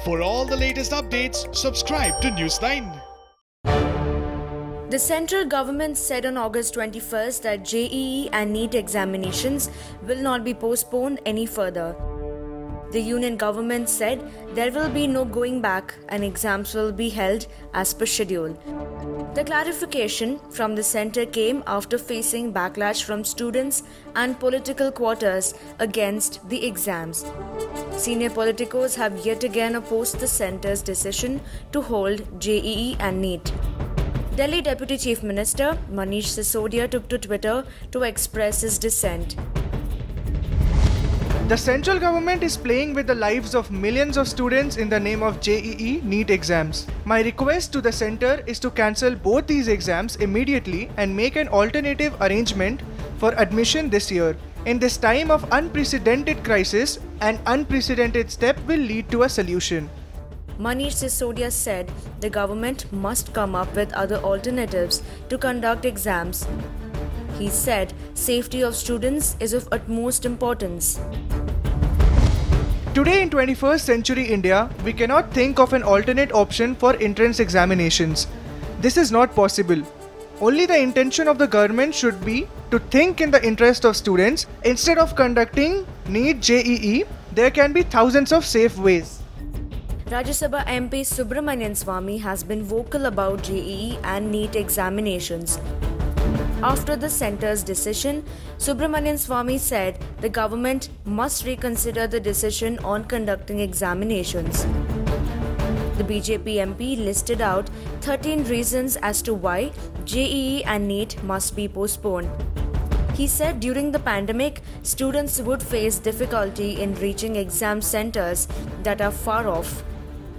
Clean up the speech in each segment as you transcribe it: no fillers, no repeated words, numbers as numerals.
For all the latest updates, subscribe to News9. The central government said on August 21st that JEE and NEET examinations will not be postponed any further. The union government said there will be no going back and exams will be held as per schedule. The clarification from the centre came after facing backlash from students and political quarters against the exams. Senior politicos have yet again opposed the centre's decision to hold JEE and NEET. Delhi Deputy Chief Minister Manish Sisodia took to Twitter to express his dissent. The central government is playing with the lives of millions of students in the name of JEE NEET exams. My request to the centre is to cancel both these exams immediately and make an alternative arrangement for admission this year. In this time of unprecedented crisis, an unprecedented step will lead to a solution. Manish Sisodia said the government must come up with other alternatives to conduct exams. He said safety of students is of utmost importance. Today in 21st century India, we cannot think of an alternate option for entrance examinations. This is not possible. Only the intention of the government should be to think in the interest of students. Instead of conducting NEET JEE, there can be thousands of safe ways. Rajya Sabha MP Subramanian Swamy has been vocal about JEE and NEET examinations. After the centre's decision, Subramanian Swamy said the government must reconsider the decision on conducting examinations. The BJP MP listed out 13 reasons as to why JEE and NEET must be postponed. He said during the pandemic, students would face difficulty in reaching exam centres that are far off.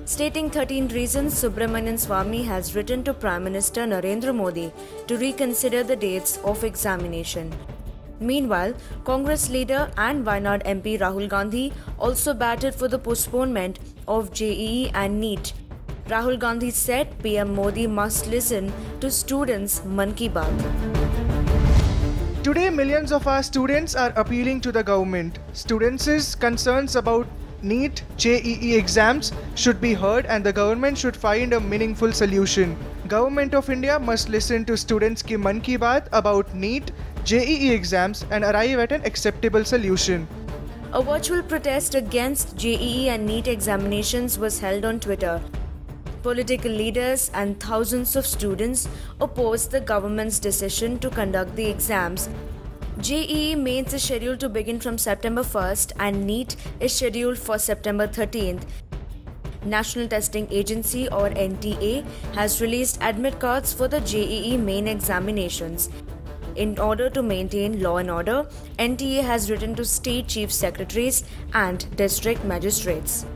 Stating 13 reasons, Subramanian Swamy has written to Prime Minister Narendra Modi to reconsider the dates of examination. Meanwhile, Congress leader and Wayanad MP Rahul Gandhi also batted for the postponement of JEE and NEET. Rahul Gandhi said PM Modi must listen to students' Mann Ki Baat. Today, millions of our students are appealing to the government. Students' concerns about NEET, JEE exams should be heard and the government should find a meaningful solution. Government of India must listen to students' ki Mann Ki Baat about NEET, JEE exams and arrive at an acceptable solution. A virtual protest against JEE and NEET examinations was held on Twitter. Political leaders and thousands of students opposed the government's decision to conduct the exams. JEE mains is scheduled to begin from September 1st and NEET is scheduled for September 13th. National Testing Agency or NTA has released admit cards for the JEE main examinations. In order to maintain law and order, NTA has written to state chief secretaries and district magistrates.